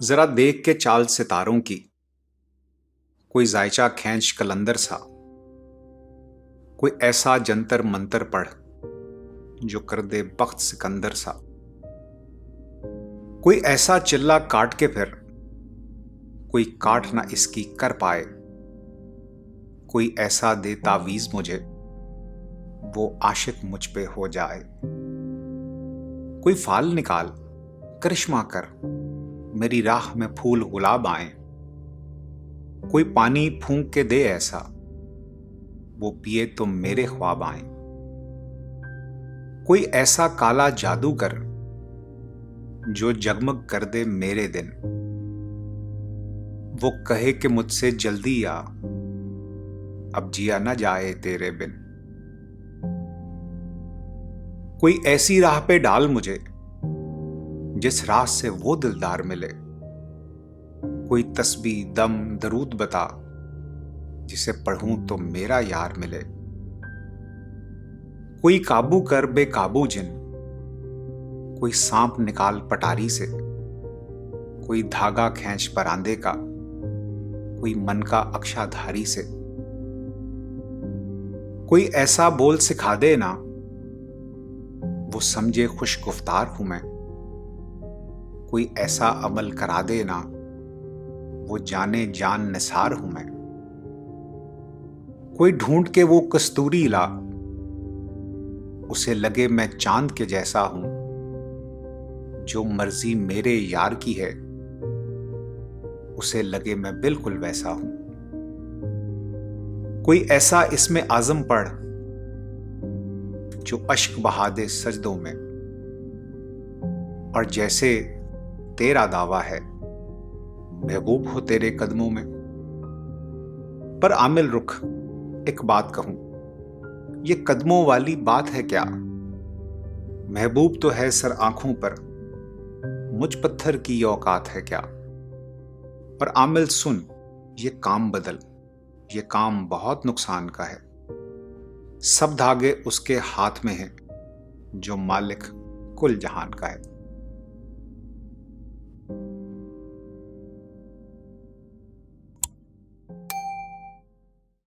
जरा देख के चाल सितारों की, कोई जायचा खींच कलंदर सा। कोई ऐसा जंतर मंतर पढ़ जो कर दे बख्त सिकंदर सा। कोई ऐसा चिल्ला काट के फिर कोई काट ना इसकी कर पाए। कोई ऐसा दे तावीज मुझे वो आशिक मुझ पे हो जाए। कोई फाल निकाल करिश्मा कर मेरी राह में फूल गुलाब आए। कोई पानी फूंक के दे ऐसा वो पिए तो मेरे ख्वाब आए। कोई ऐसा काला जादू कर जो जगमग कर दे मेरे दिन। वो कहे कि मुझसे जल्दी आ अब जिया न जाए तेरे बिन। कोई ऐसी राह पे डाल मुझे जिस राह से वो दिलदार मिले। कोई तस्बीह दम दरूद बता जिसे पढ़ूं तो मेरा यार मिले। कोई काबू कर बेकाबू जिन, कोई सांप निकाल पटारी से। कोई धागा खींच परांदे का, कोई मन का अक्षाधारी से। कोई ऐसा बोल सिखा दे ना वो समझे खुश गुफ्तार हूं मैं। कोई ऐसा अमल करा दे ना वो जाने जान निसार हूं मैं। कोई ढूंढ के वो कस्तूरी ला उसे लगे मैं चांद के जैसा हूं। जो मर्जी मेरे यार की है उसे लगे मैं बिल्कुल वैसा हूं। कोई ऐसा इसमें आजम पढ़ जो अश्क बहा दे सजदों में। और जैसे तेरा दावा है महबूब हो तेरे कदमों में। पर आमिल रुख एक बात कहूं, ये कदमों वाली बात है क्या। महबूब तो है सर आंखों पर, मुझ पत्थर की ये औकात है क्या। पर आमिल सुन ये काम बदल, ये काम बहुत नुकसान का है। सब धागे उसके हाथ में हैं जो मालिक कुल जहान का है।